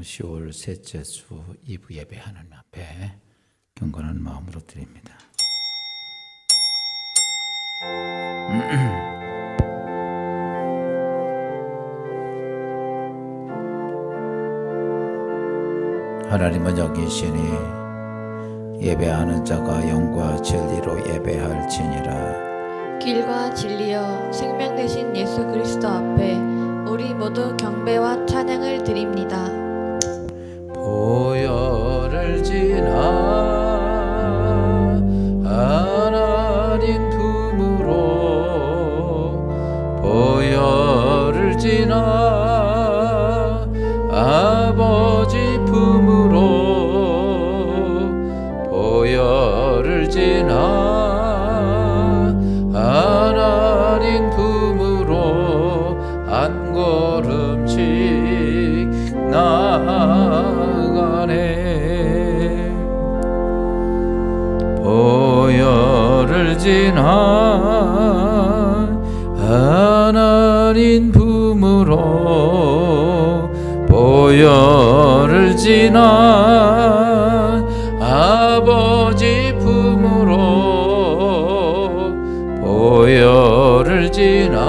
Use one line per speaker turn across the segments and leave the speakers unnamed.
10월 셋째 주 2부 예배 하나님 앞에 경건한 마음으로 드립니다. 하나님은 여기 계시니 예배하는 자가 영과 진리로 예배할지니라.
길과 진리여 생명 되신 예수 그리스도 앞에 우리 모두 경배와 찬양을 드립니다.
보혈을 지나 하나님 품으로 보혈을 지나 아버지 품으로 보혈을 지나 하나님 품으로 한 걸음씩 나가네. 보혈을 지나 하나님 품으로 보혈을 지나 아버지 품으로 보혈을 지나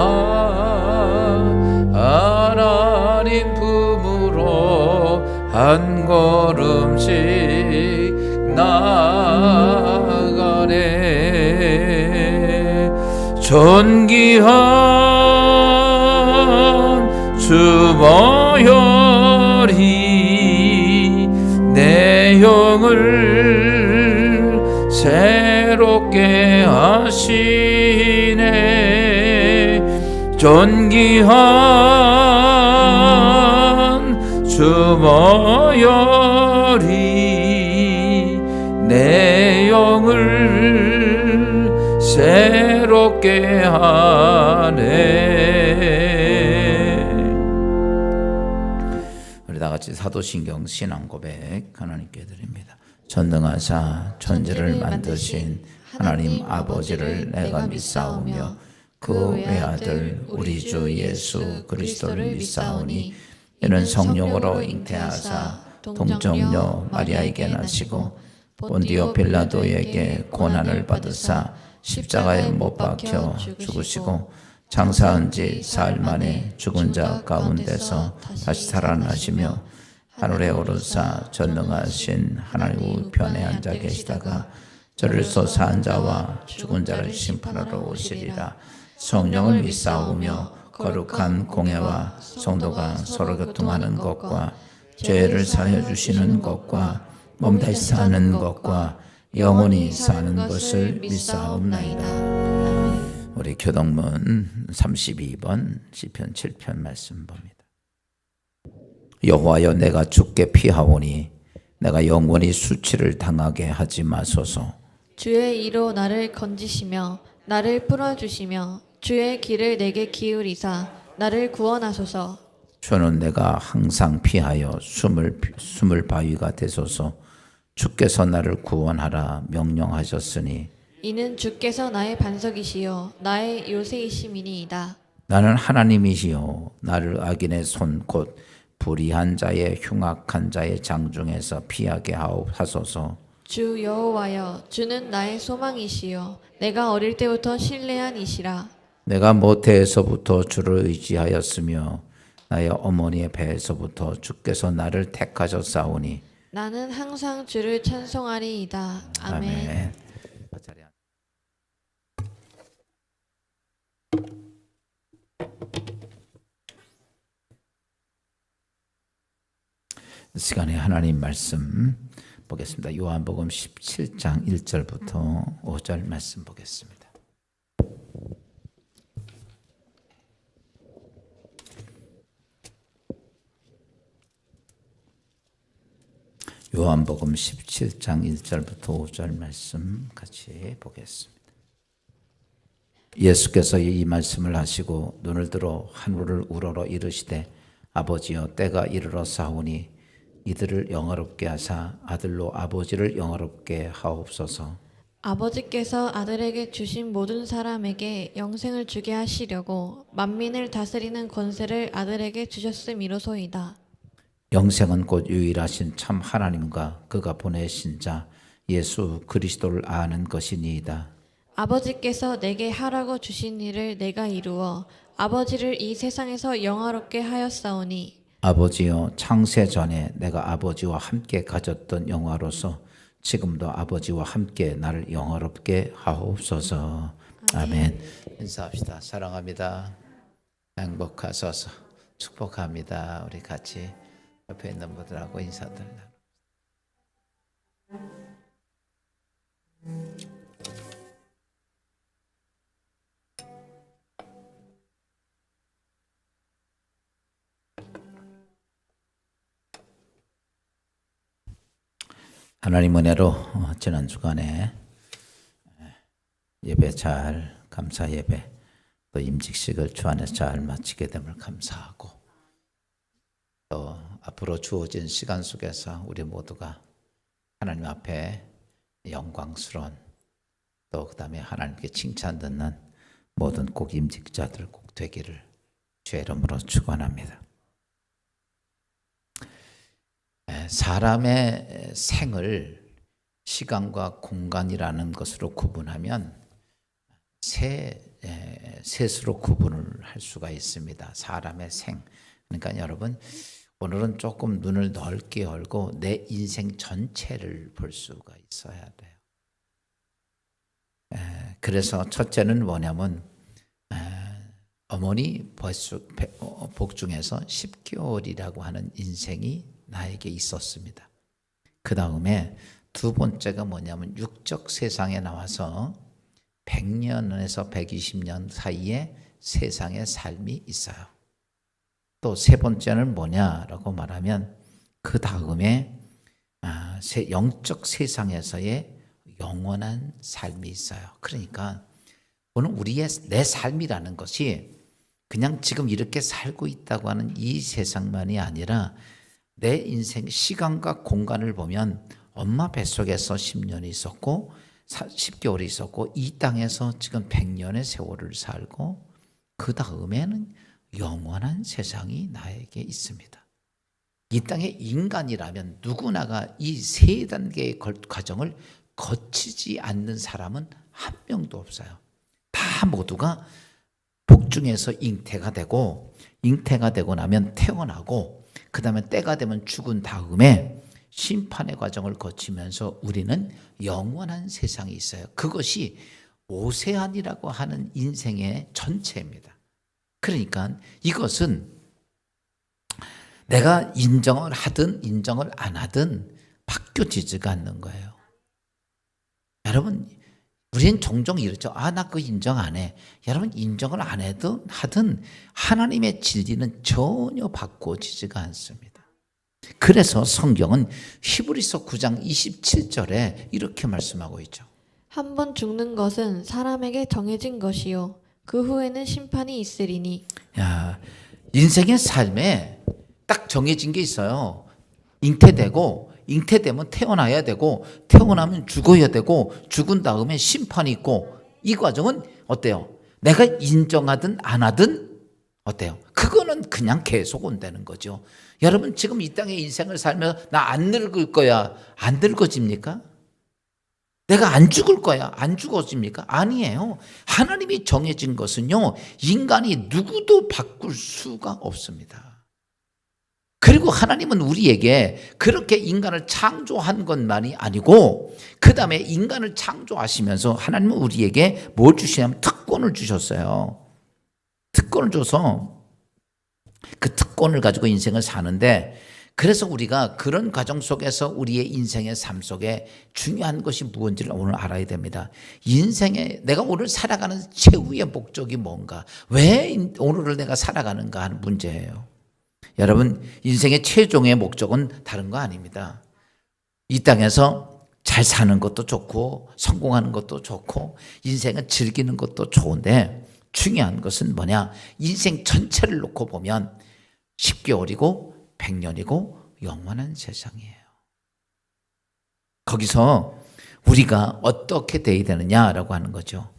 하나님 품으로 한 걸음씩 나가네. 존귀한 주 보혈이 내 영을 새롭게 하시네. 존귀한 주 보혈이 내 영을 새롭게 하네. 우리 다 같이 사도신경 신앙 고백 하나님께 드립니다. 전능하사 천지를 만드신 하나님 아버지를 내가 믿사오며 그 외아들 우리 주 예수 그리스도를 믿사오니 이는 성령으로 잉태하사 동정녀 마리아에게 나시고 본디오 빌라도에게 고난을 받으사 십자가에 못 박혀 죽으시고 장사한 지 사흘 만에 죽은 자 가운데서 다시 살아나시며 하늘에 오르사 전능하신 하나님 우편에 앉아 계시다가 저를 솟아한 자와 죽은 자를 심판하러 오시리라. 성령을 믿사오며 거룩한 공예와 성도가 서로 교통하는 것과 죄를 사하여 주시는 것과 몸 다시 사는 것과 영원히 사는 것을 믿사옵나이다. 우리 교동문 32번 시편 7편 말씀 봅니다. 여호와여 내가 주께 피하오니 내가 영원히 수치를 당하게 하지 마소서.
주의 이로 나를 건지시며 나를 풀어주시며 주의 길을 내게 기울이사 나를 구원하소서.
주는 내가 항상 피하여 숨을 바위가 되소서. 주께서 나를 구원하라 명령하셨으니
이는 주께서 나의 반석이시요 나의 요새이심이니이다.
나는 하나님이시요 나를 악인의 손 곧 불의한 자의 흉악한 자의 장중에서 피하게 하소서.
주 여호와여 주는 나의 소망이시요 내가 어릴 때부터 신뢰한 이시라.
내가 모태에서부터 주를 의지하였으며 나의 어머니의 배에서부터 주께서 나를 택하셨사오니
나는 항상 주를 찬송하리이다. 아멘.
이 시간에 하나님 말씀 보겠습니다. 요한복음 17장 1절부터 5절 말씀 보겠습니다. 요한복음 17장 1절부터 5절 말씀 같이 보겠습니다. 예수께서 이 말씀을 하시고 눈을 들어 하늘을 우러러 이르시되 아버지여 때가 이르러 사오니 이들을 영화롭게 하사 아들로 아버지를 영화롭게 하옵소서.
아버지께서 아들에게 주신 모든 사람에게 영생을 주게 하시려고 만민을 다스리는 권세를 아들에게 주셨음이로소이다.
영생은 곧 유일하신 참 하나님과 그가 보내신 자 예수 그리스도를 아는 것이니이다.
아버지께서 내게 하라고 주신 일을 내가 이루어 아버지를 이 세상에서 영화롭게 하였사오니
아버지여, 창세 전에 내가 아버지와 함께 가졌던 영화로서 지금도 아버지와 함께 나를 영화롭게 하옵소서. 아멘. 인사합시다. 사랑합니다. 행복하소서. 축복합니다. 우리 같이 옆에 있는 분들하고 인사드립니다. 하나님 은혜로 지난 주간에 예배 잘 감사 예배 또 임직식을 주 안에서 잘 마치게 됨을 감사하고 또 앞으로 주어진 시간 속에서 우리 모두가 하나님 앞에 영광스러운 또 그다음에 하나님께 칭찬 듣는 모든 꼭 임직자들 꼭 되기를 주의 이름으로 축원합니다. 사람의 생을 시간과 공간이라는 것으로 구분하면 셋으로 구분을 할 수가 있습니다. 사람의 생. 그러니까 여러분 오늘은 조금 눈을 넓게 열고 내 인생 전체를 볼 수가 있어야 돼요. 그래서 첫째는 뭐냐면 어머니 복 중에서 10개월이라고 하는 인생이 나에게 있었습니다. 그 다음에 두 번째가 뭐냐면 육적 세상에 나와서 100년에서 120년 사이에 세상의 삶이 있어요. 또 세 번째는 뭐냐라고 말하면 그 다음에 영적 세상에서의 영원한 삶이 있어요. 그러니까 오늘 내 삶이라는 것이 그냥 지금 이렇게 살고 있다고 하는 이 세상만이 아니라 내 인생 시간과 공간을 보면 엄마 뱃속에서 10년이 있었고 10개월이 있었고 이 땅에서 지금 100년의 세월을 살고 그 다음에는 영원한 세상이 나에게 있습니다. 이 땅의 인간이라면 누구나가 이 세 단계의 과정을 거치지 않는 사람은 한 명도 없어요. 다 모두가 복중에서 잉태가 되고 나면 태어나고 그 다음에 때가 되면 죽은 다음에 심판의 과정을 거치면서 우리는 영원한 세상이 있어요. 그것이 오세안이라고 하는 인생의 전체입니다. 그러니까 이것은 내가 인정을 하든 인정을 안 하든 바뀌어지지가 않는 거예요. 여러분 우리는 종종 이러죠. 나 그거 인정 안 해. 여러분 인정을 안 해도 하든 하나님의 진리는 전혀 바꿔지지가 않습니다. 그래서 성경은 히브리서 9장 27절에 이렇게 말씀하고 있죠.
한 번 죽는 것은 사람에게 정해진 것이요 그 후에는 심판이 있으리니.
인생의 삶에 딱 정해진 게 있어요. 잉태되면 태어나야 되고 태어나면 죽어야 되고 죽은 다음에 심판이 있고 이 과정은 어때요? 내가 인정하든 안 하든 어때요? 그거는 그냥 계속 온다는 거죠. 여러분 지금 이 땅에 인생을 살면서 나 안 늙을 거야. 안 늙어집니까? 내가 안 죽을 거야. 안 죽어집니까? 아니에요. 하나님이 정해진 것은요. 인간이 누구도 바꿀 수가 없습니다. 그리고 하나님은 우리에게 그렇게 인간을 창조한 것만이 아니고 그 다음에 인간을 창조하시면서 하나님은 우리에게 뭘 주시냐면 특권을 주셨어요. 특권을 줘서 그 특권을 가지고 인생을 사는데 그래서 우리가 그런 과정 속에서 우리의 인생의 삶 속에 중요한 것이 무엇인지를 오늘 알아야 됩니다. 인생에 내가 오늘 살아가는 최후의 목적이 뭔가 왜 오늘을 내가 살아가는가 하는 문제예요. 여러분 인생의 최종의 목적은 다른 거 아닙니다. 이 땅에서 잘 사는 것도 좋고 성공하는 것도 좋고 인생을 즐기는 것도 좋은데 중요한 것은 뭐냐? 인생 전체를 놓고 보면 10개월이고 100년이고 영원한 세상이에요. 거기서 우리가 어떻게 돼야 되느냐라고 하는 거죠.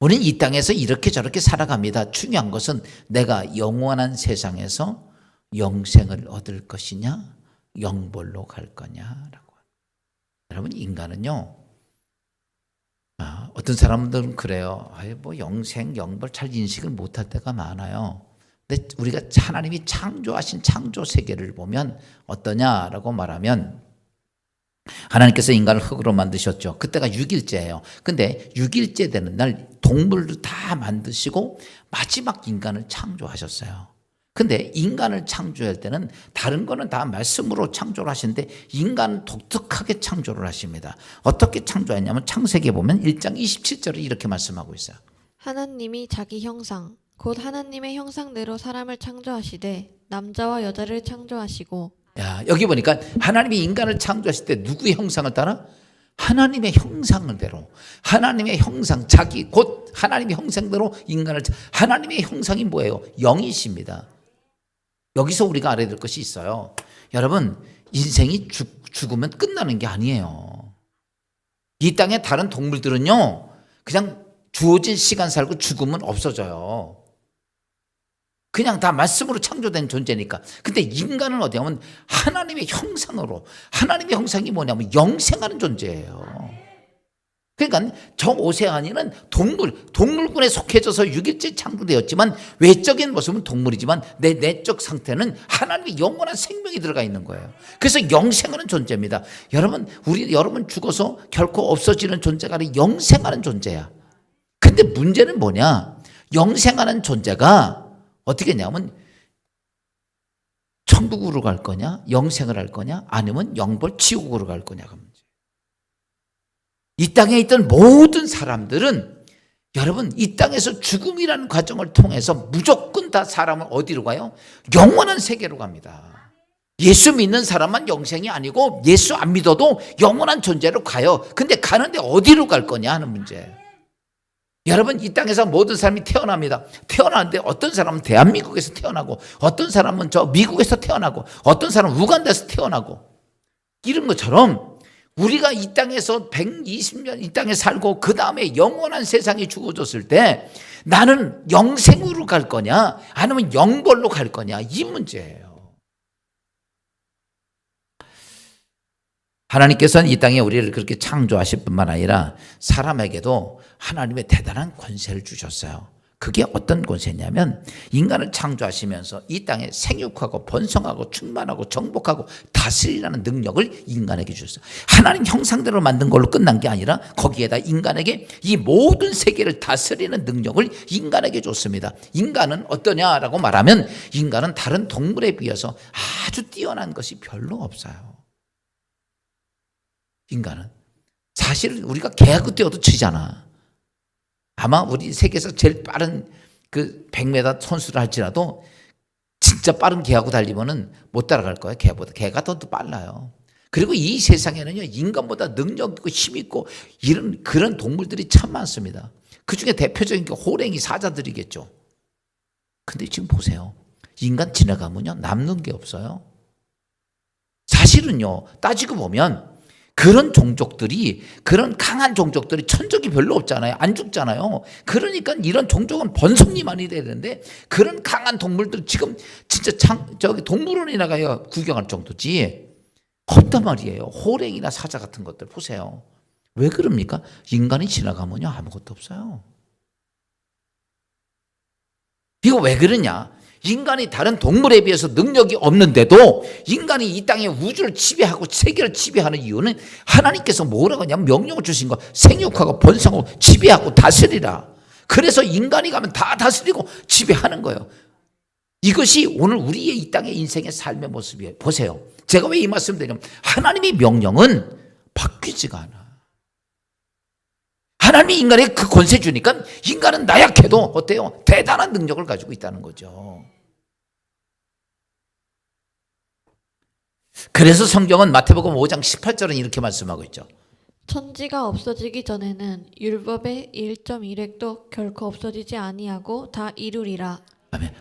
우리는 이 땅에서 이렇게 저렇게 살아갑니다. 중요한 것은 내가 영원한 세상에서 영생을 얻을 것이냐, 영벌로 갈 거냐라고. 여러분, 인간은요, 어떤 사람들은 그래요. 뭐 영생, 영벌 잘 인식을 못할 때가 많아요. 근데 우리가 하나님이 창조하신 창조 세계를 보면 어떠냐라고 말하면, 하나님께서 인간을 흙으로 만드셨죠. 그때가 6일째예요. 근데 6일째 되는 날 동물을 다 만드시고 마지막 인간을 창조하셨어요. 근데 인간을 창조할 때는 다른 거는 다 말씀으로 창조를 하시는데 인간은 독특하게 창조를 하십니다. 어떻게 창조했냐면 창세기에 보면 1장 27절에 이렇게 말씀하고 있어요.
하나님이 자기 형상 곧 하나님의 형상대로 사람을 창조하시되 남자와 여자를 창조하시고.
야, 여기 보니까 하나님이 인간을 창조하실 때 누구의 형상을 따라? 하나님의 형상대로, 하나님의 형상, 자기 곧 하나님의 형상대로 인간을, 하나님의 형상이 뭐예요? 영이십니다. 여기서 우리가 알아야 될 것이 있어요. 여러분, 인생이 죽으면 끝나는 게 아니에요. 이 땅의 다른 동물들은요, 그냥 주어진 시간 살고 죽으면 없어져요. 그냥 다 말씀으로 창조된 존재니까. 근데 인간은 어디 가면 하나님의 형상으로, 하나님의 형상이 뭐냐면 영생하는 존재예요. 그러니까 저 오세아니는 동물군에 속해져서 6일째 창조되었지만 외적인 모습은 동물이지만 내 내적 상태는 하나님의 영원한 생명이 들어가 있는 거예요. 그래서 영생하는 존재입니다. 여러분 죽어서 결코 없어지는 존재가 아니라 영생하는 존재야. 근데 문제는 뭐냐? 영생하는 존재가 어떻게 했냐면 천국으로 갈 거냐, 영생을 할 거냐, 아니면 영벌 지옥으로 갈 거냐가 문제. 이 땅에 있던 모든 사람들은 여러분 이 땅에서 죽음이라는 과정을 통해서 무조건 다 사람은 어디로 가요? 영원한 세계로 갑니다. 예수 믿는 사람만 영생이 아니고 예수 안 믿어도 영원한 존재로 가요. 근데 가는데 어디로 갈 거냐 하는 문제예요. 여러분 이 땅에서 모든 사람이 태어납니다. 태어나는데 어떤 사람은 대한민국에서 태어나고 어떤 사람은 저 미국에서 태어나고 어떤 사람은 우간다에서 태어나고 이런 것처럼 우리가 이 땅에서 120년 이 땅에 살고 그 다음에 영원한 세상이 주어졌을 때 나는 영생으로 갈 거냐 아니면 영벌로 갈 거냐 이 문제예요. 하나님께서는 이 땅에 우리를 그렇게 창조하실 뿐만 아니라 사람에게도 하나님의 대단한 권세를 주셨어요. 그게 어떤 권세냐면 인간을 창조하시면서 이 땅에 생육하고 번성하고 충만하고 정복하고 다스리라는 능력을 인간에게 주셨어요. 하나님 형상대로 만든 걸로 끝난 게 아니라 거기에다 인간에게 이 모든 세계를 다스리는 능력을 인간에게 줬습니다. 인간은 어떠냐라고 말하면 인간은 다른 동물에 비해서 아주 뛰어난 것이 별로 없어요. 인간은 사실 우리가 개하고 뛰어도 지잖아. 아마 우리 세계에서 제일 빠른 그 100m 선수를 할지라도 진짜 빠른 개하고 달리면은 못 따라갈 거예요. 개보다. 개가 더 빨라요. 그리고 이 세상에는요 인간보다 능력 있고 힘 있고 이런 그런 동물들이 참 많습니다. 그 중에 대표적인 게 호랭이 사자들이겠죠. 근데 지금 보세요. 인간 지나가면요 남는 게 없어요. 사실은요 따지고 보면 그런 종족들이 그런 강한 종족들이 천적이 별로 없잖아요. 안 죽잖아요. 그러니까 이런 종족은 번성이 많이 되는데 그런 강한 동물들 지금 진짜 저기 동물원에 나가야 구경할 정도지 없단 말이에요. 호랭이나 사자 같은 것들 보세요. 왜 그럽니까? 인간이 지나가면요 아무것도 없어요. 이거 왜 그러냐? 인간이 다른 동물에 비해서 능력이 없는데도 인간이 이 땅의 우주를 지배하고 세계를 지배하는 이유는 하나님께서 뭐라고 하냐면 명령을 주신 거 생육하고 번성하고 지배하고 다스리라. 그래서 인간이 가면 다 다스리고 지배하는 거예요. 이것이 오늘 우리의 이 땅의 인생의 삶의 모습이에요. 보세요. 제가 왜 이 말씀을 드리냐면 하나님의 명령은 바뀌지가 않아. 하나님이 인간에게 그 권세 주니까 인간은 나약해도 어때요? 대단한 능력을 가지고 있다는 거죠. 그래서 성경은 마태복음 5장 18절은 이렇게 말씀하고 있죠.
천지가 없어지기 전에는 율법의 1.1획도 결코 없어지지 아니하고 다 이루리라.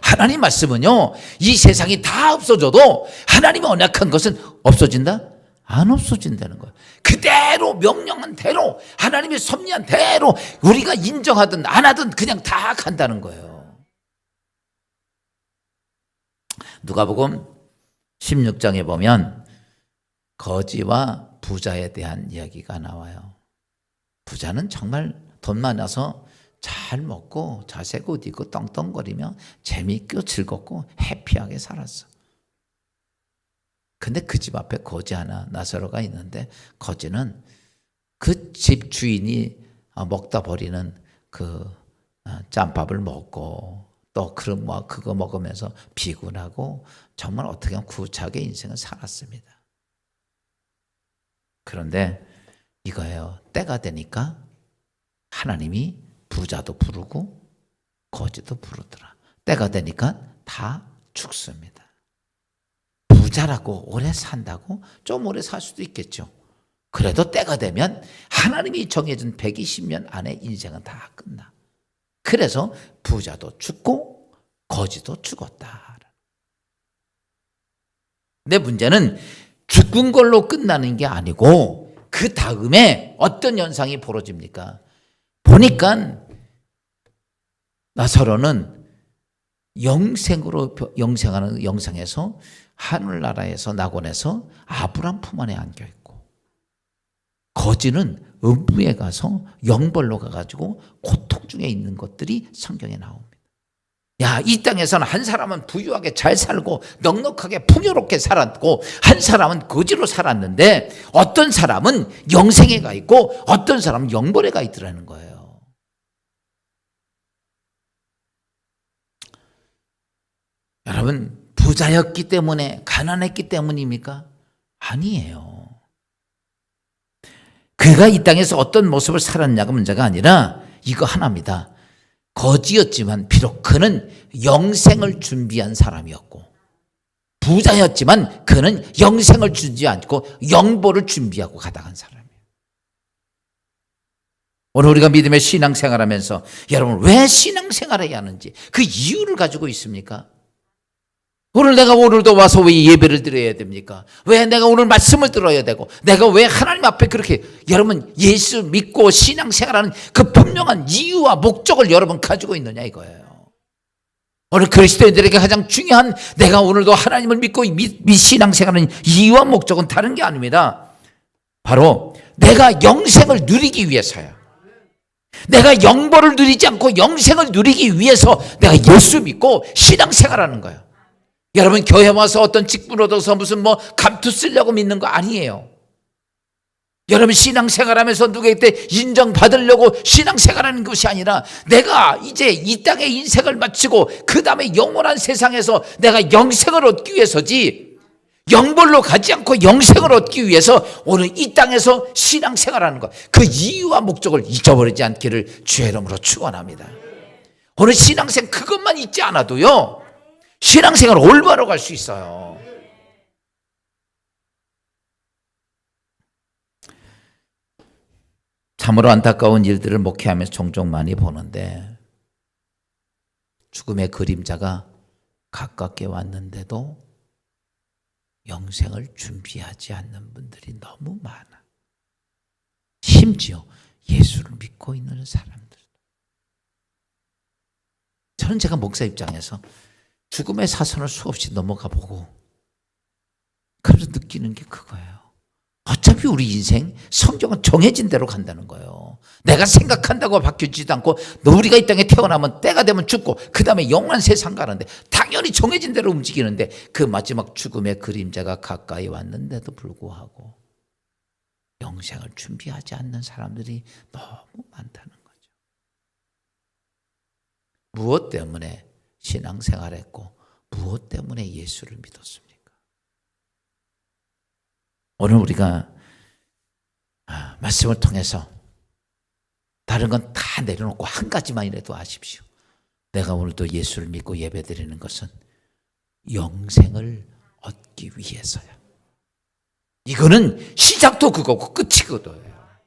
하나님 말씀은요 이 세상이 다 없어져도 하나님의 언약한 것은 없어진다? 안 없어진다는 거예요. 그대로 명령한 대로 하나님의 섭리한 대로 우리가 인정하든 안 하든 그냥 다 간다는 거예요. 누가복음 16장에 보면 거지와 부자에 대한 이야기가 나와요. 부자는 정말 돈 많아서 잘 먹고 자색 옷 입고 떵떵거리며 재미있고 즐겁고 해피하게 살았어. 근데 그 집 앞에 거지 하나 나사로가 있는데, 거지는 그 집 주인이 먹다 버리는 그 짬밥을 먹고 또 그거 먹으면서 비굴하고 정말 어떻게 보면 구차하게 인생을 살았습니다. 그런데 이거예요. 때가 되니까 하나님이 부자도 부르고 거지도 부르더라. 때가 되니까 다 죽습니다. 부자라고 오래 산다고 좀 오래 살 수도 있겠죠. 그래도 때가 되면 하나님이 정해준 120년 안에 인생은 다 끝나. 그래서 부자도 죽고 거지도 죽었다. 근데 문제는 죽은 걸로 끝나는 게 아니고 그 다음에 어떤 현상이 벌어집니까? 보니까 나사로는 영생으로 영생하는 영상에서 하늘나라에서 낙원에서 아브람 품 안에 안겨 있고, 거지는 음부에 가서 영벌로 가가지고 고통 중에 있는 것들이 성경에 나옵니다. 야, 이 땅에서는 한 사람은 부유하게 잘 살고 넉넉하게 풍요롭게 살았고 한 사람은 거지로 살았는데 어떤 사람은 영생에 가 있고 어떤 사람은 영벌에 가 있더라는 거예요. 여러분, 부자였기 때문에 가난했기 때문입니까? 아니에요. 그가 이 땅에서 어떤 모습을 살았냐가 문제가 아니라 이거 하나입니다. 거지였지만 비록 그는 영생을 준비한 사람이었고, 부자였지만 그는 영생을 주지 않고 영보를 준비하고 가다간 사람이에요. 오늘 우리가 믿음의 신앙생활하면서 여러분 왜 신앙생활해야 하는지 그 이유를 가지고 있습니까? 오늘 내가 오늘도 와서 왜 예배를 드려야 됩니까? 왜 내가 오늘 말씀을 들어야 되고 내가 왜 하나님 앞에 그렇게 여러분 예수 믿고 신앙생활하는 그 분명한 이유와 목적을 여러분 가지고 있느냐 이거예요. 오늘 그리스도인들에게 가장 중요한 내가 오늘도 하나님을 믿고 신앙생활하는 이유와 목적은 다른 게 아닙니다. 바로 내가 영생을 누리기 위해서야. 내가 영벌을 누리지 않고 영생을 누리기 위해서 내가 예수 믿고 신앙생활하는 거예요. 여러분 교회 와서 어떤 직분 얻어서 무슨 감투 쓰려고 믿는 거 아니에요. 여러분 신앙생활하면서 누구에게 인정받으려고 신앙생활하는 것이 아니라 내가 이제 이 땅의 인생을 마치고 그 다음에 영원한 세상에서 내가 영생을 얻기 위해서지, 영벌로 가지 않고 영생을 얻기 위해서 오늘 이 땅에서 신앙생활하는 것, 그 이유와 목적을 잊어버리지 않기를 주의 이름으로 축원합니다. 오늘 신앙생 그것만 잊지 않아도요 신앙생활 올바로 갈 수 있어요. 참으로 안타까운 일들을 목회하면서 종종 많이 보는데, 죽음의 그림자가 가깝게 왔는데도 영생을 준비하지 않는 분들이 너무 많아. 심지어 예수를 믿고 있는 사람들. 저는 제가 목사 입장에서 죽음의 사선을 수없이 넘어가 보고 그래서 느끼는 게 그거예요. 어차피 우리 인생 성경은 정해진 대로 간다는 거예요. 내가 생각한다고 바뀌지도 않고 우리가 이 땅에 태어나면 때가 되면 죽고 그 다음에 영원한 세상 가는데 당연히 정해진 대로 움직이는데 그 마지막 죽음의 그림자가 가까이 왔는데도 불구하고 영생을 준비하지 않는 사람들이 너무 많다는 거죠. 무엇 때문에 신앙생활했고 무엇 때문에 예수를 믿었습니까? 오늘 우리가 말씀을 통해서 다른 건 다 내려놓고 한 가지만이라도 아십시오. 내가 오늘도 예수를 믿고 예배드리는 것은 영생을 얻기 위해서야. 이거는 시작도 그거고 끝이 그거예요.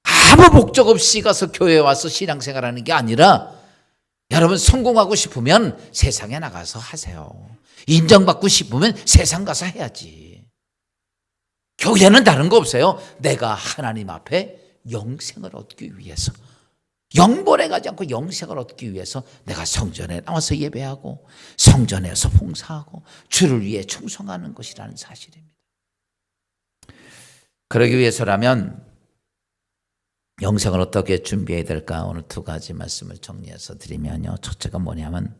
아무 목적 없이 가서 교회에 와서 신앙생활하는 게 아니라 여러분 성공하고 싶으면 세상에 나가서 하세요. 인정받고 싶으면 세상 가서 해야지. 교회는 다른 거 없어요. 내가 하나님 앞에 영생을 얻기 위해서 영벌에 가지 않고 영생을 얻기 위해서 내가 성전에 나와서 예배하고 성전에서 봉사하고 주를 위해 충성하는 것이라는 사실입니다. 그러기 위해서라면 영생을 어떻게 준비해야 될까? 오늘 두 가지 말씀을 정리해서 드리면요. 첫째가 뭐냐면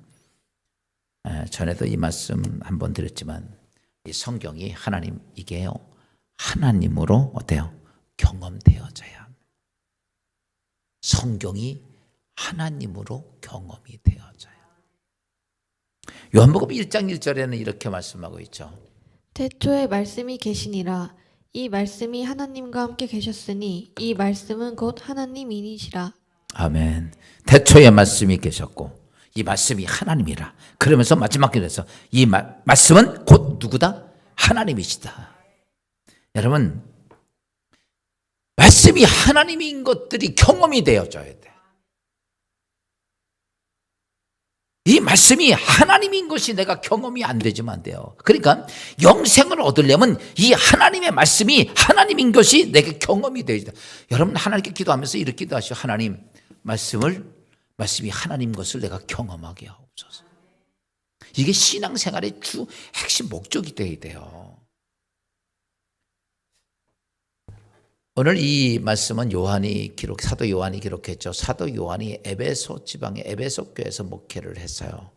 전에도 이 말씀 한번 드렸지만 이 성경이 하나님 이게요. 하나님으로 어때요? 경험되어져야 합니다. 성경이 하나님으로 경험이 되어져요. 요한복음 1장 1절에는 이렇게 말씀하고 있죠.
태초에 말씀이 계시니라. 이 말씀이 하나님과 함께 계셨으니 이 말씀은 곧 하나님이니시라.
아멘. 태초에 말씀이 계셨고 이 말씀이 하나님이라. 그러면서 마지막 길에서 이 말씀은 곧 누구다? 하나님이시다. 여러분, 말씀이 하나님인 것들이 경험이 되어져야 돼. 이 말씀이 하나님인 것이 내가 경험이 안 되지만 안 돼요. 그러니까 영생을 얻으려면 이 하나님의 말씀이 하나님인 것이 내게 경험이 되어야 돼. 여러분 하나님께 기도하면서 이렇게 기도하시오. 하나님, 말씀이 하나님 것을 내가 경험하게 하옵소서. 이게 신앙생활의 주 핵심 목적이 되어야 돼요. 오늘 이 말씀은 사도 요한이 기록했죠. 사도 요한이 에베소 지방의 에베소 교회에서 목회를 했어요.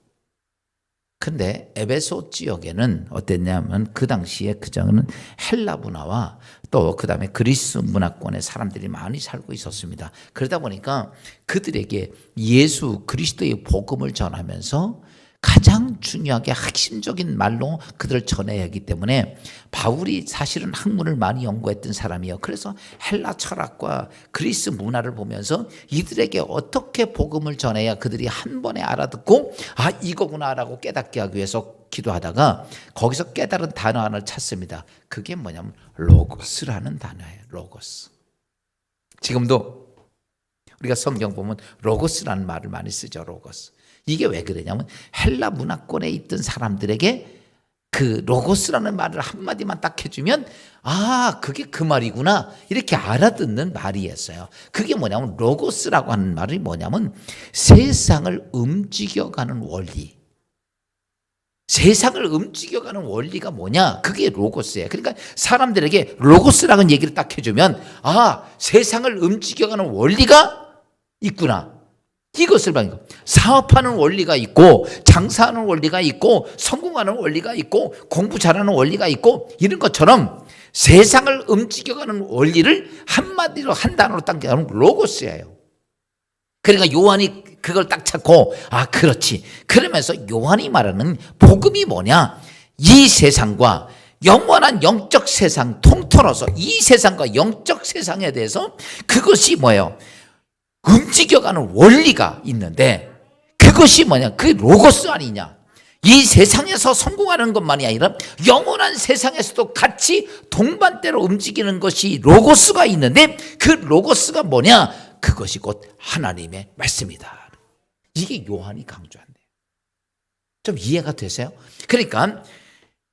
근데 에베소 지역에는 어땠냐면 그 당시에 그장은 헬라 문화와 또 그 다음에 그리스 문화권의 사람들이 많이 살고 있었습니다. 그러다 보니까 그들에게 예수 그리스도의 복음을 전하면서 가장 중요하게 핵심적인 말로 그들을 전해야 하기 때문에 바울이 사실은 학문을 많이 연구했던 사람이에요. 그래서 헬라 철학과 그리스 문화를 보면서 이들에게 어떻게 복음을 전해야 그들이 한 번에 알아듣고 아 이거구나라고 깨닫게 하기 위해서 기도하다가 거기서 깨달은 단어 하나를 찾습니다. 그게 뭐냐면 로고스라는 단어예요. 로고스. 지금도 우리가 성경 보면 로고스라는 말을 많이 쓰죠. 로고스. 이게 왜 그러냐면 헬라 문화권에 있던 사람들에게 그 로고스라는 말을 한마디만 딱 해주면 아 그게 그 말이구나 이렇게 알아듣는 말이었어요. 그게 뭐냐면 로고스라고 하는 말이 뭐냐면 세상을 움직여가는 원리. 세상을 움직여가는 원리가 뭐냐? 그게 로고스예요. 그러니까 사람들에게 로고스라는 얘기를 딱 해주면 아 세상을 움직여가는 원리가 있구나. 이것을 봐요. 사업하는 원리가 있고 장사하는 원리가 있고 성공하는 원리가 있고 공부 잘하는 원리가 있고 이런 것처럼 세상을 움직여가는 원리를 한마디로 한 단어로 딱 얘기하면 로고스예요. 그러니까 요한이 그걸 딱 찾고 아 그렇지. 그러면서 요한이 말하는 복음이 뭐냐? 이 세상과 영원한 영적 세상 통틀어서 이 세상과 영적 세상에 대해서 그것이 뭐예요? 움직여가는 원리가 있는데 그것이 뭐냐? 그게 로고스 아니냐? 이 세상에서 성공하는 것만이 아니라 영원한 세상에서도 같이 동반대로 움직이는 것이 로고스가 있는데 그 로고스가 뭐냐? 그것이 곧 하나님의 말씀이다. 이게 요한이 강조한대요. 좀 이해가 되세요? 그러니까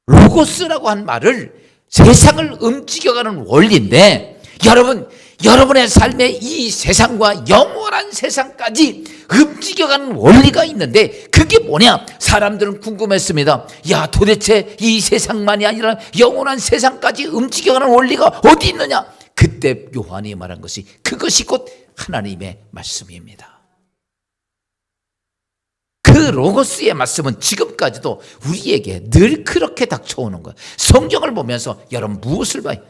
로고스라고 한 말을 세상을 움직여가는 원리인데 여러분의 삶에 이 세상과 영원한 세상까지 움직여가는 원리가 있는데 그게 뭐냐? 사람들은 궁금했습니다. 야 도대체 이 세상만이 아니라 영원한 세상까지 움직여가는 원리가 어디 있느냐? 그때 요한이 말한 것이 그것이 곧 하나님의 말씀입니다. 그 로고스의 말씀은 지금까지도 우리에게 늘 그렇게 닥쳐오는 거예요. 성경을 보면서 여러분 무엇을 봐요?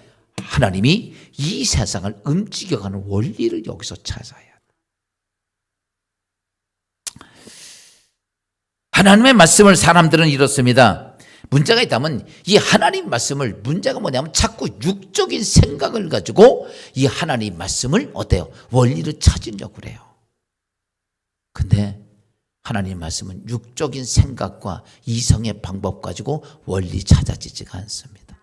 하나님이 이 세상을 움직여가는 원리를 여기서 찾아야 돼요. 하나님의 말씀을 사람들은 이렇습니다. 문제가 있다면 이 하나님 말씀을 문제가 뭐냐면 자꾸 육적인 생각을 가지고 이 하나님 말씀을 어때요? 원리를 찾으려고 그래요. 근데 하나님 말씀은 육적인 생각과 이성의 방법 가지고 원리 찾아지지가 않습니다.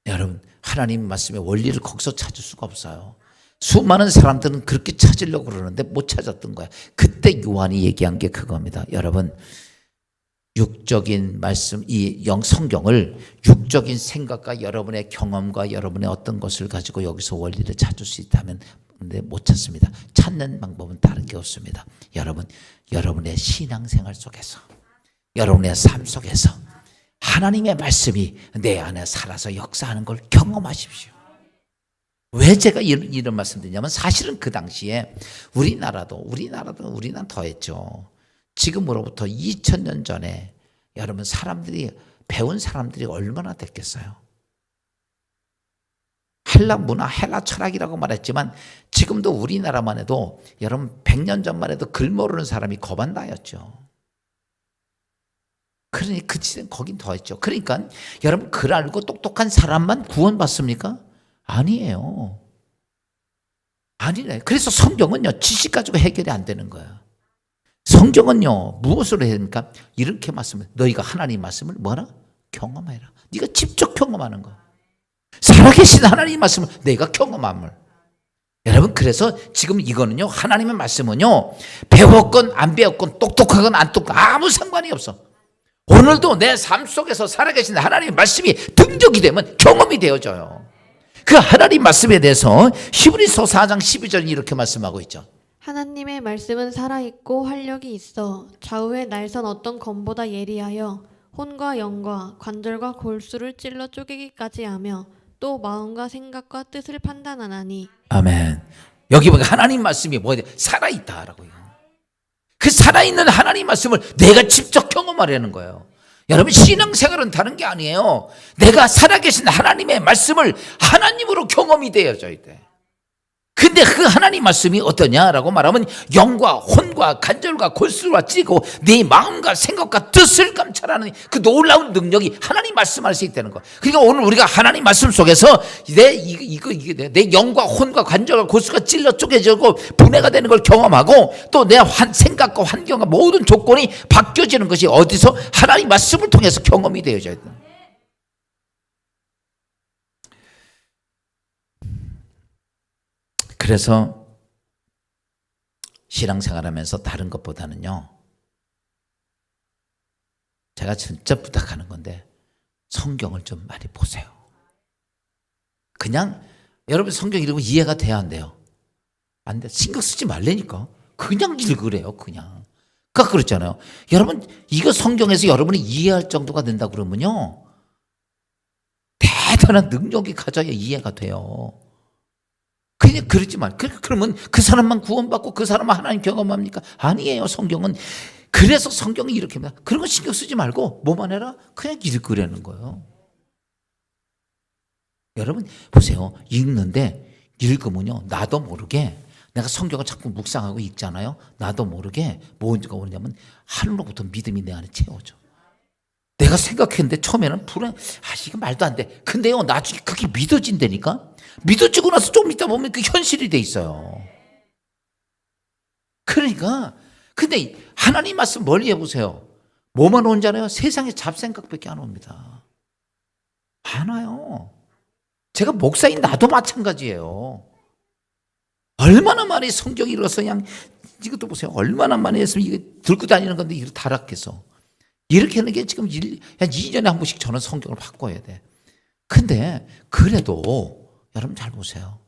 여러분 하나님 말씀의 원리를 거기서 찾을 수가 없어요. 수많은 사람들은 그렇게 찾으려고 그러는데 못 찾았던 거야. 그때 요한이 얘기한 게 그겁니다. 여러분 육적인 말씀, 이 성경을 육적인 생각과 여러분의 경험과 여러분의 어떤 것을 가지고 여기서 원리를 찾을 수 있다면, 근데 못 찾습니다. 찾는 방법은 다른 게 없습니다. 여러분의 신앙생활 속에서, 여러분의 삶 속에서 하나님의 말씀이 내 안에 살아서 역사하는 걸 경험하십시오. 왜 제가 이런 말씀 드리냐면, 사실은 그 당시에 우리나라는 더했죠. 지금으로부터 2000년 전에 여러분 배운 사람들이 얼마나 됐겠어요. 헬라 문화, 헬라 철학이라고 말했지만 지금도 우리나라만 해도 여러분 100년 전만 해도 글 모르는 사람이 거반다였죠. 그러니 그 시대는 거긴 더했죠. 그러니까 여러분 글 알고 똑똑한 사람만 구원받습니까? 아니에요. 아니래. 그래서 성경은요, 지식 가지고 해결이 안 되는 거예요. 성경은요, 무엇으로 해야 됩니까? 이렇게 말씀을, 너희가 하나님 말씀을 뭐라? 경험해라. 네가 직접 경험하는 거야. 살아계신 하나님 말씀을 내가 경험함을. 여러분, 그래서 지금 이거는요, 하나님의 말씀은요, 배웠건 안 배웠건 똑똑하건 안 똑똑 아무 상관이 없어. 오늘도 내 삶 속에서 살아계신 하나님의 말씀이 등적이 되면 경험이 되어져요. 그 하나님 말씀에 대해서 히브리서 4장 12절이 이렇게 말씀하고 있죠.
하나님의 말씀은 살아있고 활력이 있어 좌우의 날선 어떤 검보다 예리하여 혼과 영과 관절과 골수를 찔러 쪼개기까지 하며 또 마음과 생각과 뜻을 판단하나니.
아멘. 여기 보니까 하나님 말씀이 뭐예요? 살아있다라고요. 그 살아있는 하나님 말씀을 내가 직접 경험하려는 거예요. 여러분, 신앙생활은 다른 게 아니에요. 내가 살아계신 하나님의 말씀을 하나님으로 경험이 되어져야 돼. 근데 그 하나님 말씀이 어떠냐라고 말하면 영과 혼과 관절과 골수와 찌고 네 마음과 생각과 뜻을 감찰하는 그 놀라운 능력이 하나님 말씀할 수 있다는 거. 그러니까 오늘 우리가 하나님 말씀 속에서 내 영과 혼과 관절과 골수가 찔러 쪼개지고 분해가 되는 걸 경험하고 또 내 생각과 환경과 모든 조건이 바뀌어지는 것이 어디서? 하나님 말씀을 통해서 경험이 되어져야 돼. 그래서 신앙생활하면서 다른 것보다는요, 제가 진짜 부탁하는 건데 성경을 좀 많이 보세요. 그냥 여러분 성경 읽으면 이해가 돼야 안 돼요? 안 돼. 신경 쓰지 말라니까. 그냥 읽으래요. 그냥. 그러니까 그렇잖아요. 여러분 이거 성경에서 여러분이 이해할 정도가 된다 그러면요, 대단한 능력이 가져야 이해가 돼요. 그냥 그러지만 그러면 그 사람만 구원받고 그 사람만 하나님 경험합니까? 아니에요. 성경은. 그래서 성경이 이렇게 합니다. 그런 거 신경 쓰지 말고 뭐만 해라? 그냥 읽으라는 거예요. 여러분 보세요. 읽는데 읽으면요, 나도 모르게 내가 성경을 자꾸 묵상하고 읽잖아요. 나도 모르게 뭐가 오냐면 하늘로부터 믿음이 내 안에 채워져. 내가 생각했는데 처음에는 불안, 이거 말도 안 돼. 근데요, 나중에 그게 믿어진다니까? 믿어지고 나서 좀 있다 보면 그 현실이 돼 있어요. 그러니까, 근데 하나님 말씀 멀리 해보세요. 뭐만 온잖아요? 세상에 잡생각밖에 안 옵니다. 안 와요. 제가 목사인 나도 마찬가지예요. 얼마나 많이 성경 읽어서 그냥 이것도 보세요. 얼마나 많이 했으면 이거 들고 다니는 건데 이거 타락해서. 이렇게 하는 게 지금 한 2년에 한 번씩 저는 성경을 바꿔야 돼. 근데 그래도 여러분 잘 보세요.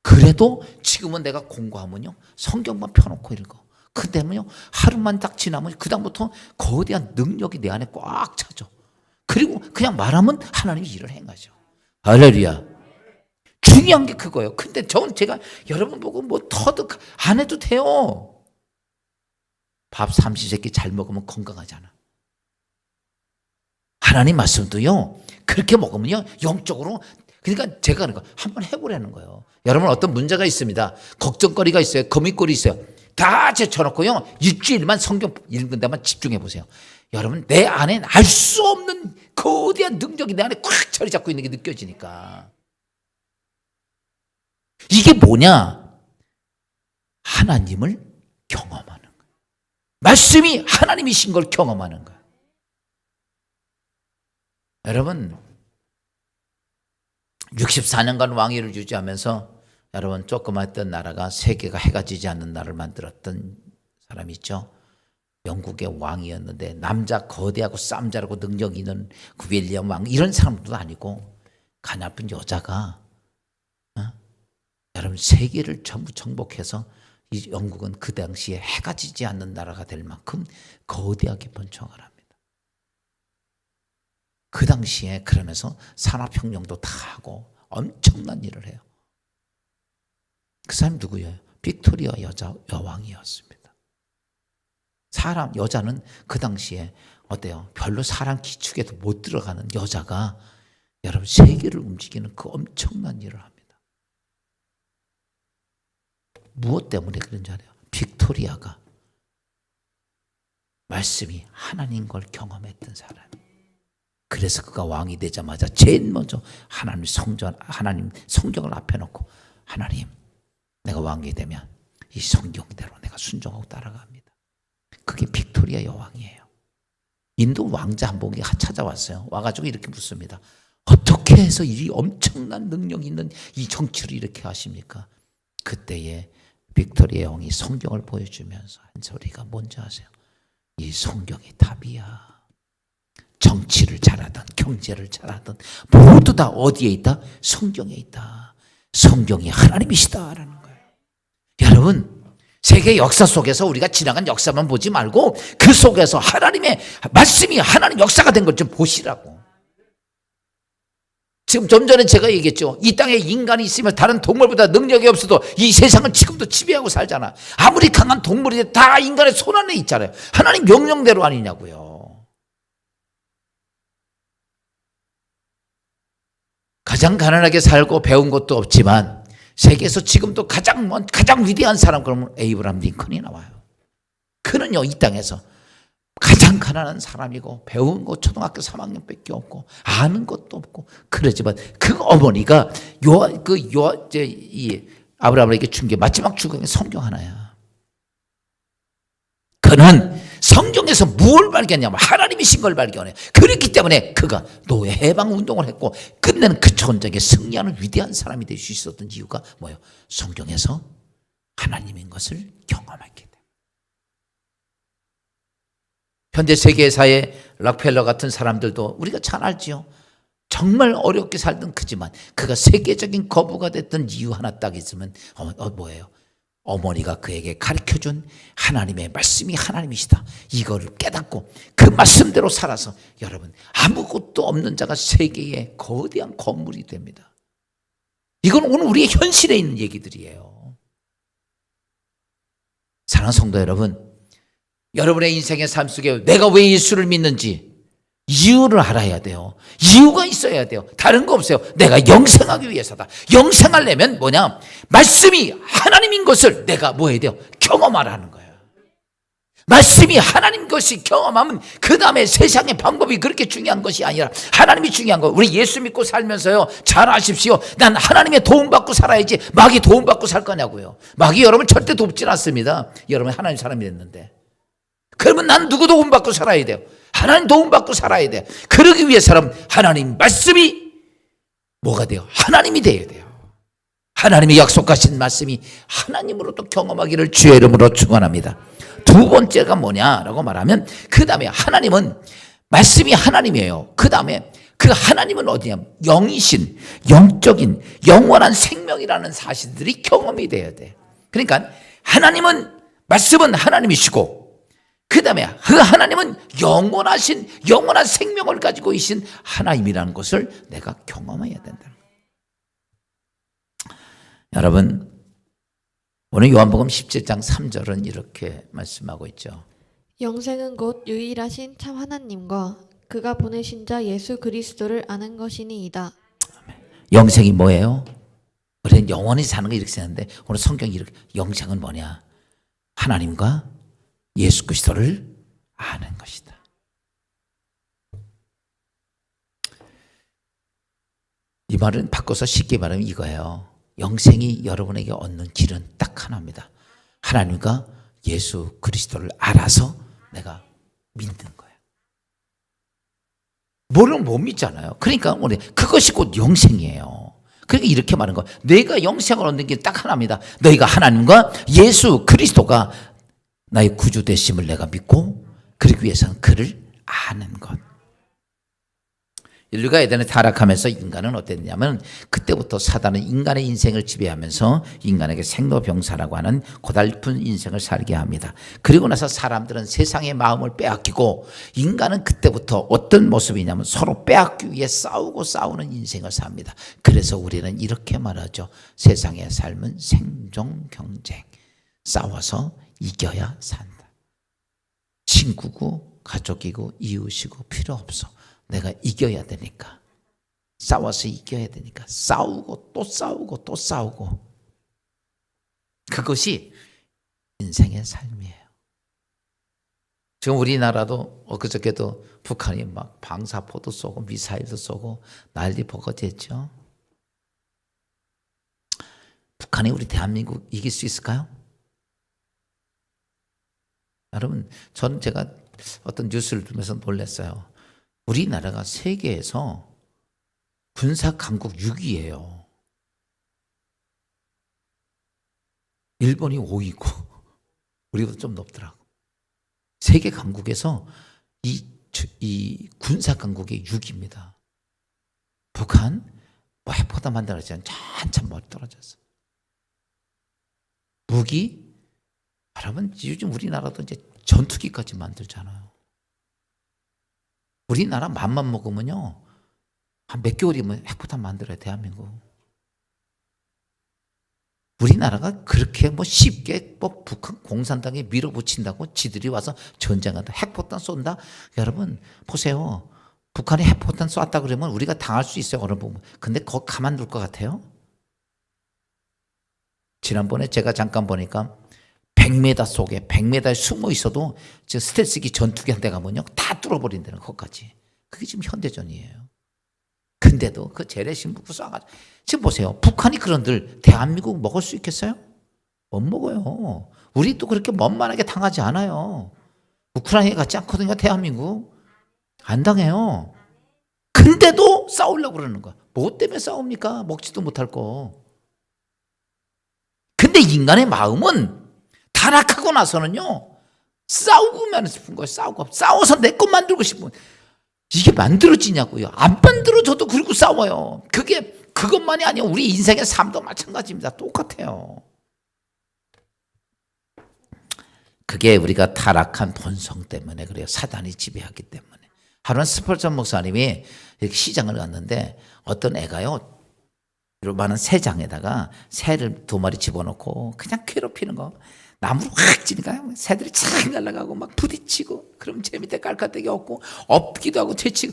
그래도 지금은 내가 공부하면요, 성경만 펴놓고 읽어. 그때는요, 하루만 딱 지나면 그다음부터 거대한 능력이 내 안에 꽉 차죠. 그리고 그냥 말하면 하나님이 일을 행하죠. 할렐루야. 중요한 게 그거예요. 근데 제가 여러분 보고 뭐 터득 안 해도 돼요. 밥 삼시세끼 잘 먹으면 건강하잖아. 하나님 말씀도요, 그렇게 먹으면요, 영적으로. 그러니까 제가 하는 거 한번 해보라는 거예요. 여러분 어떤 문제가 있습니다. 걱정거리가 있어요. 거미꼴이 있어요. 다 제쳐놓고요, 일주일만 성경 읽는 데만 집중해 보세요. 여러분 내 안엔 알 수 없는 거대한 능력이 내 안에 꽉 자리 잡고 있는 게 느껴지니까. 이게 뭐냐? 하나님을 경험하는 거예요. 말씀이 하나님이신 걸 경험하는 거예요. 여러분 64년간 왕위를 유지하면서 여러분 조그맣던 나라가 세계가 해가 지지 않는 나라를 만들었던 사람이 있죠. 영국의 왕이었는데 남자 거대하고 싸움 잘하고 능력 있는 그 윌리엄 왕 이런 사람도 아니고 가냘픈 여자가 여러분 세계를 전부 정복해서 이 영국은 그 당시에 해가 지지 않는 나라가 될 만큼 거대하게 번창을 합니다. 그 당시에 그러면서 산업혁명도 다 하고 엄청난 일을 해요. 그 사람이 누구예요? 빅토리아 여왕이었습니다. 여자는 그 당시에 어때요? 별로 사람 기축에도 못 들어가는 여자가 여러분 세계를 움직이는 그 엄청난 일을 합니다. 무엇 때문에 그런지 알아요? 빅토리아가 말씀이 하나님 걸 경험했던 사람. 그래서 그가 왕이 되자마자 제일 먼저 하나님 성경을 앞에 놓고 하나님 내가 왕이 되면 이 성경대로 내가 순종하고 따라갑니다. 그게 빅토리아 여왕이에요. 인도 왕자 한 분이 찾아왔어요. 와가지고 이렇게 묻습니다. 어떻게 해서 이 엄청난 능력 있는 이 정치를 이렇게 하십니까? 그때에 빅토리아 여왕이 성경을 보여주면서 한 소리가 뭔지 아세요? 이 성경이 답이야. 정치를 잘하든 경제를 잘하든 모두 다 어디에 있다? 성경에 있다. 성경이 하나님이시다라는 거예요. 여러분 세계 역사 속에서 우리가 지나간 역사만 보지 말고 그 속에서 하나님의 말씀이 하나님 역사가 된 것 좀 보시라고. 지금 좀 전에 제가 얘기했죠. 이 땅에 인간이 있으면 다른 동물보다 능력이 없어도 이 세상은 지금도 지배하고 살잖아. 아무리 강한 동물이 다 인간의 손 안에 있잖아요. 하나님 명령대로 아니냐고요. 가장 가난하게 살고 배운 것도 없지만 세계에서 지금도 가장 위대한 사람 그러면 에이브라함 링컨이 나와요. 그는요 이 땅에서 가장 가난한 사람이고 배운 거 초등학교 3학년밖에 없고 아는 것도 없고 그러지만 그 어머니가 아브라함에게 준 게 마지막 주권이 성경 하나야. 그는 성경에서 무엇을 발견했냐면 하나님이신 걸 발견해. 그렇기 때문에 그가 노예 해방 운동을 했고 끝내는 그 전쟁에 승리하는 위대한 사람이 될 수 있었던 이유가 뭐예요? 성경에서 하나님인 것을 경험했기 때문에. 현대 세계사의 락펠러 같은 사람들도 우리가 잘 알지요. 정말 어렵게 살던 그지만 그가 세계적인 거부가 됐던 이유 하나 딱 있으면 뭐예요? 어머니가 그에게 가르쳐준 하나님의 말씀이 하나님이시다. 이거를 깨닫고 그 말씀대로 살아서 여러분 아무것도 없는 자가 세계의 거대한 건물이 됩니다. 이건 오늘 우리의 현실에 있는 얘기들이에요. 사랑하는 성도 여러분, 여러분의 인생의 삶 속에 내가 왜 예수를 믿는지 이유를 알아야 돼요. 이유가 있어야 돼요. 다른 거 없어요. 내가 영생하기 위해서다. 영생하려면 뭐냐? 말씀이 하나님인 것을 내가 뭐 해야 돼요? 경험하라는 거예요. 말씀이 하나님 것이 경험하면 그 다음에 세상의 방법이 그렇게 중요한 것이 아니라 하나님이 중요한 거예요. 우리 예수 믿고 살면서요 잘 아십시오. 난 하나님의 도움받고 살아야지 마귀 도움받고 살 거냐고요. 마귀 여러분 절대 돕질 않습니다. 여러분 하나님 사람이 됐는데 그러면 난 누구 도움받고 살아야 돼요? 하나님 도움받고 살아야 돼요. 그러기 위해서는 하나님 말씀이 뭐가 돼요? 하나님이 돼야 돼요. 하나님이 약속하신 말씀이 하나님으로 또 경험하기를 주의 이름으로 축원합니다. 두 번째가 뭐냐라고 말하면 그 다음에 하나님은 말씀이 하나님이에요. 그 다음에 그 하나님은 어디냐? 영이신 영적인 영원한 생명이라는 사실들이 경험이 돼야 돼. 그러니까 하나님은 말씀은 하나님이시고 그 다음에 그 하나님은 영원하신 영원한 생명을 가지고 계신 하나님이라는 것을 내가 경험해야 된다는 거예요. 여러분 오늘 요한복음 17장 3절은 이렇게 말씀하고 있죠.
영생은 곧 유일하신 참 하나님과 그가 보내신 자 예수 그리스도를 아는 것이니이다.
영생이 뭐예요? 우리는 영원히 사는 거 이렇게 쓰는데 오늘 성경이 이렇게 영생은 뭐냐? 하나님과 예수 그리스도를 아는 것이다. 이 말은 바꿔서 쉽게 말하면 이거예요. 영생이 여러분에게 얻는 길은 딱 하나입니다. 하나님과 예수 그리스도를 알아서 내가 믿는 거예요. 모르면 못 믿잖아요. 그러니까 우리 그것이 곧 영생이에요. 그러니까 이렇게 말하는 거예요. 내가 영생을 얻는 길 딱 하나입니다. 너희가 하나님과 예수 그리스도가 나의 구주 되심을 내가 믿고 그러기 위해서는 그를 아는 것. 인류가 에덴에 타락하면서 인간은 어땠냐면 그때부터 사단은 인간의 인생을 지배하면서 인간에게 생로병사라고 하는 고달픈 인생을 살게 합니다. 그리고 나서 사람들은 세상의 마음을 빼앗기고 인간은 그때부터 어떤 모습이냐면 서로 빼앗기 위해 싸우고 싸우는 인생을 삽니다. 그래서 우리는 이렇게 말하죠. 세상의 삶은 생존 경쟁. 싸워서 이겨야 산다. 친구고 가족이고 이웃이고 필요 없어. 내가 이겨야 되니까. 싸워서 이겨야 되니까. 싸우고 또 싸우고 또 싸우고. 그것이 인생의 삶이에요. 지금 우리나라도 엊그저께도 북한이 막 방사포도 쏘고 미사일도 쏘고 난리 버거지했죠. 북한이 우리 대한민국 이길 수 있을까요? 여러분, 제가 어떤 뉴스를 보면서 놀랐어요. 우리나라가 세계에서 군사 강국 6위예요. 일본이 5위고 우리보다 좀 높더라고. 세계 강국에서 이 군사 강국이 6위입니다. 북한 뭐 핵포탄 만들었지 한참 멀리 떨어졌어. 무기, 여러분 요즘 우리나라도 이제 전투기까지 만들잖아요. 우리나라 맘만 먹으면요 한 몇 개월이면 핵포탄 만들어야 대한민국. 우리나라가 그렇게 뭐 쉽게 뭐 북한 공산당에 밀어붙인다고 지들이 와서 전쟁한다, 핵포탄 쏜다. 여러분 보세요. 북한이 핵포탄 쐈다 그러면 우리가 당할 수 있어요. 어느 부분. 근데 거기 가만둘 것 같아요? 지난번에 제가 잠깐 보니까 100m 속에 100m에 숨어 있어도 저 스텔스기 전투기 한 대 가면요 다 뚫어버린다는 것까지. 그게 지금 현대전이에요. 근데도 그 재래식 무기 쏴가지고 지금 보세요. 북한이 그런들 대한민국 먹을 수 있겠어요? 못 먹어요. 우리 또 그렇게 만만하게 당하지 않아요. 우크라이나 같지 않거든요. 대한민국 안 당해요. 근데도 싸우려고 그러는 거야. 뭐 때문에 싸웁니까? 먹지도 못할 거. 근데 인간의 마음은 타락하고 나서는요 싸우고만 싶은 거예요. 싸워서 내 것 만들고 싶은. 이게 만들어지냐고요. 안 만들어져도 그리고 싸워요. 그것만이 아니에요. 우리 인생의 삶도 마찬가지입니다. 똑같아요. 그게 우리가 타락한 본성 때문에 그래요. 사단이 지배하기 때문에. 하루는 스펄전 목사님이 이렇게 시장을 갔는데 어떤 애가요 요만한 새장에다가 새를 2마리 집어넣고 그냥 괴롭히는 거. 나무로 확 찌니까 새들이 착 날아가고 막 부딪히고 그럼 제 밑에 깔깔대기 없고 엎기도 하고 퇴치고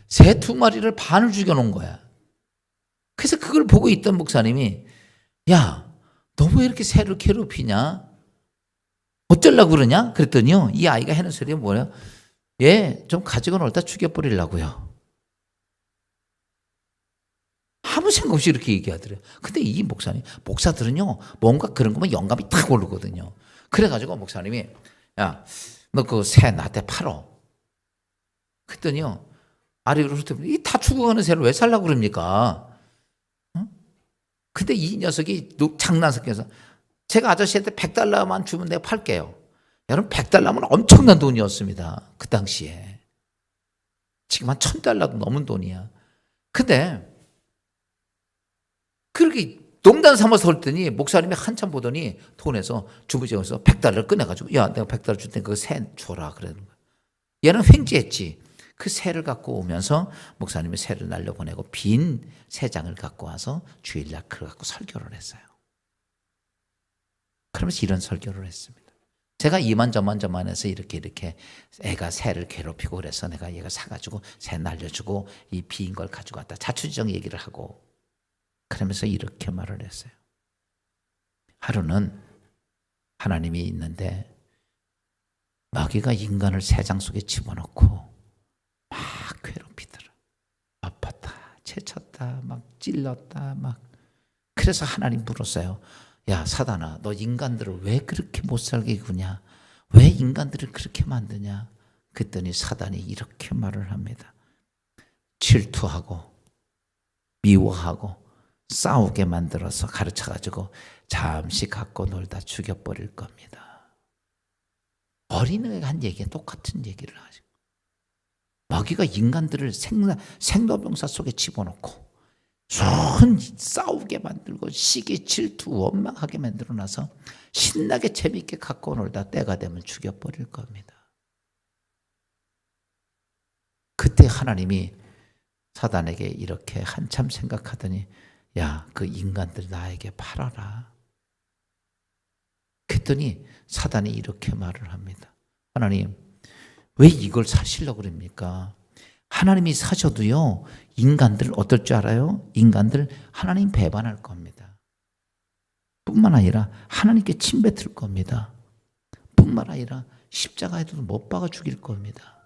새 2마리를 반을 죽여놓은 거야. 그래서 그걸 보고 있던 목사님이 야, 너 왜 이렇게 새를 괴롭히냐? 어쩌려고 그러냐? 그랬더니요 이 아이가 하는 소리가 뭐예요? 얘 좀 가지고 놀다 죽여버리려고요. 아무 생각 없이 이렇게 얘기하더래요. 근데 이 목사들은요, 뭔가 그런 거면 영감이 탁 오르거든요. 그래가지고 목사님이, 야, 너 그 새 나한테 팔어. 그랬더니요, 아래로 훑어보니, 이 다 죽어가는 새를 왜 살라고 그럽니까? 응? 근데 이 녀석이 장난 섞여서, 제가 아저씨한테 $100만 주면 내가 팔게요. 여러분, $100면 엄청난 돈이었습니다. 그 당시에. 지금 한 $1000도 넘은 돈이야. 근데, 그렇게 농담 삼아서 했더니 목사님이 한참 보더니 돈에서 주부장에서 $100를 꺼내가지고 야 내가 $100 줄 테니까 그 새 줘라 그러는 거야. 얘는 횡재했지. 그 새를 갖고 오면서 목사님이 새를 날려보내고 빈 새장을 갖고 와서 주일날 그걸 갖고 설교를 했어요. 그러면서 이런 설교를 했습니다. 제가 이만저만 해서 이렇게 애가 새를 괴롭히고 그래서 내가 얘가 사가지고 새 날려주고 이 빈 걸 가지고 왔다. 자초지종 얘기를 하고 그러면서 이렇게 말을 했어요. 하루는 하나님이 있는데 마귀가 인간을 새장 속에 집어넣고 막 괴롭히더라. 아팠다, 채쳤다, 막 찔렀다, 막. 그래서 하나님 물었어요. 야 사단아, 너 인간들을 왜 그렇게 못 살게 구냐? 왜 인간들을 그렇게 만드냐? 그랬더니 사단이 이렇게 말을 합니다. 질투하고 미워하고 싸우게 만들어서 가르쳐가지고 잠시 갖고 놀다 죽여버릴 겁니다. 어린애가 한 얘기에 똑같은 얘기를 하죠. 마귀가 인간들을 생로병사 속에 집어넣고 싸우게 만들고 시기, 질투, 원망하게 만들어놔서 신나게 재밌게 갖고 놀다 때가 되면 죽여버릴 겁니다. 그때 하나님이 사단에게 이렇게 한참 생각하더니 야, 그 인간들 나에게 팔아라. 그랬더니 사단이 이렇게 말을 합니다. 하나님, 왜 이걸 사시려고 그럽니까? 하나님이 사셔도요, 인간들 어떨 줄 알아요? 인간들 하나님 배반할 겁니다. 뿐만 아니라 하나님께 침뱉을 겁니다. 뿐만 아니라 십자가에도 못 박아 죽일 겁니다.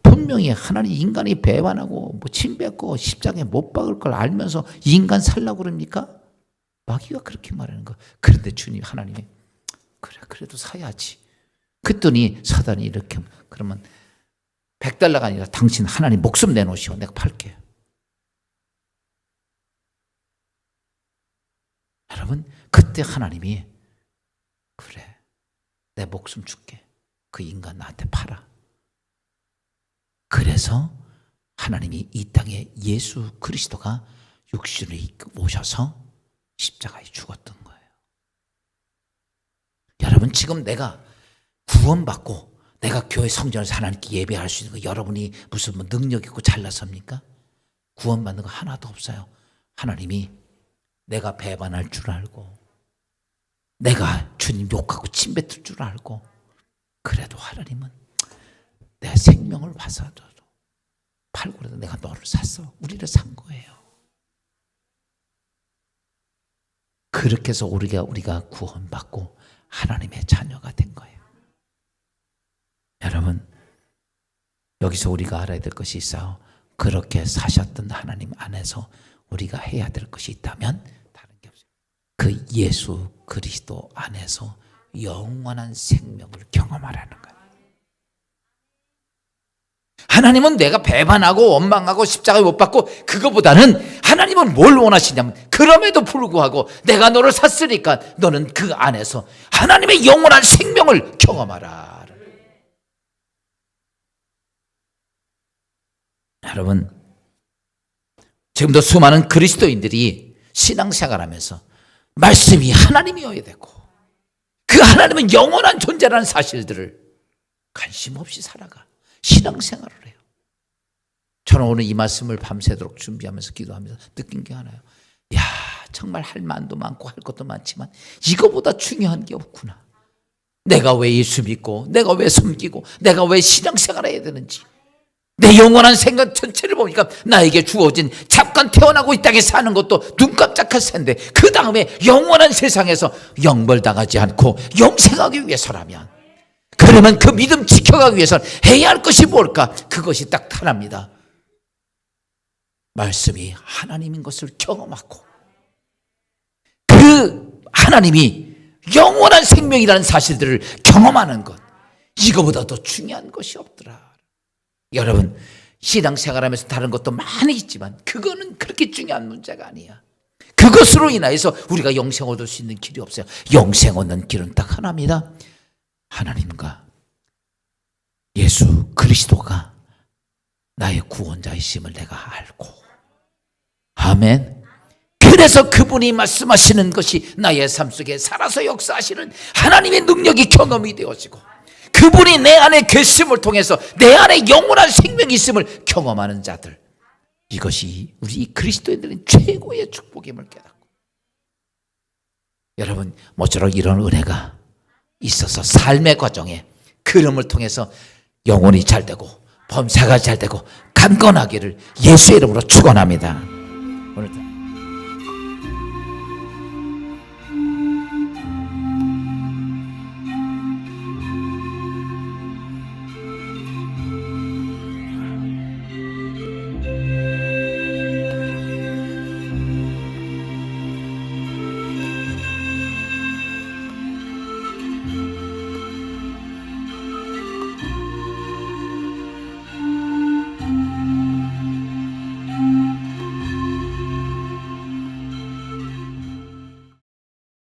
분명히 하나님 인간이 배반하고 침뱉고 십자가에 못 박을 걸 알면서 인간 살라고 그럽니까? 마귀가 그렇게 말하는 거. 그런데 주님 하나님이 그래도 사야지. 그랬더니 사단이 이렇게 그러면 100달러가 아니라 당신 하나님 목숨 내놓으시오. 내가 팔게요. 여러분 그때 하나님이 그래 내 목숨 줄게. 그 인간 나한테 팔아. 그래서 하나님이 이 땅에 예수 그리스도가 육신을 오셔서 십자가에 죽었던 거예요. 여러분 지금 내가 구원받고 내가 교회 성전에서 하나님께 예배할 수 있는 거 여러분이 무슨 능력 있고 잘나섭니까? 구원받는 거 하나도 없어요. 하나님이 내가 배반할 줄 알고 내가 주님 욕하고 침뱉을 줄 알고 그래도 하나님은 내 생명을 봐서도 팔고 그래도 내가 너를 샀어. 우리를 산 거예요. 그렇게 해서 우리가 구원받고 하나님의 자녀가 된 거예요. 여러분 여기서 우리가 알아야 될 것이 있어요. 그렇게 사셨던 하나님 안에서 우리가 해야 될 것이 있다면 다른 게 없어요. 그 예수 그리스도 안에서 영원한 생명을 경험하라는 거예요. 하나님은 내가 배반하고 원망하고 십자가에 못 박고 그거보다는 하나님은 뭘 원하시냐면 그럼에도 불구하고 내가 너를 샀으니까 너는 그 안에서 하나님의 영원한 생명을 경험하라. 여러분 지금도 수많은 그리스도인들이 신앙생활하면서 말씀이 하나님이어야 되고 그 하나님은 영원한 존재라는 사실들을 관심 없이 살아가 신앙생활을 해요. 저는 오늘 이 말씀을 밤새도록 준비하면서 기도하면서 느낀 게 하나요. 야 정말 할 만도 많고 할 것도 많지만 이거보다 중요한 게 없구나. 내가 왜 예수 믿고 내가 왜 섬기고 내가 왜 신앙생활을 해야 되는지 내 영원한 생각 전체를 보니까 나에게 주어진 잠깐 태어나고 이 땅에 사는 것도 눈 깜짝할 텐데 그 다음에 영원한 세상에서 영벌당하지 않고 영생하기 위해서라면 그러면 그 믿음 지켜가기 위해서는 해야 할 것이 뭘까? 그것이 딱 하나입니다. 말씀이 하나님인 것을 경험하고 그 하나님이 영원한 생명이라는 사실들을 경험하는 것 이거보다 더 중요한 것이 없더라. 여러분 신앙생활하면서 다른 것도 많이 있지만 그거는 그렇게 중요한 문제가 아니야. 그것으로 인하여서 우리가 영생 얻을 수 있는 길이 없어요. 영생 얻는 길은 딱 하나입니다. 하나님과 예수 그리스도가 나의 구원자이심을 내가 알고 아멘. 그래서 그분이 말씀하시는 것이 나의 삶 속에 살아서 역사하시는 하나님의 능력이 경험이 되어지고 그분이 내 안에 계심을 통해서 내 안에 영원한 생명이 있음을 경험하는 자들 이것이 우리 그리스도인들은 최고의 축복임을 깨닫고 여러분 모쪼록 이런 은혜가 있어서 삶의 과정에 그름을 통해서 영혼이 잘되고 범사가 잘되고 강건하기를 예수의 이름으로 축원합니다.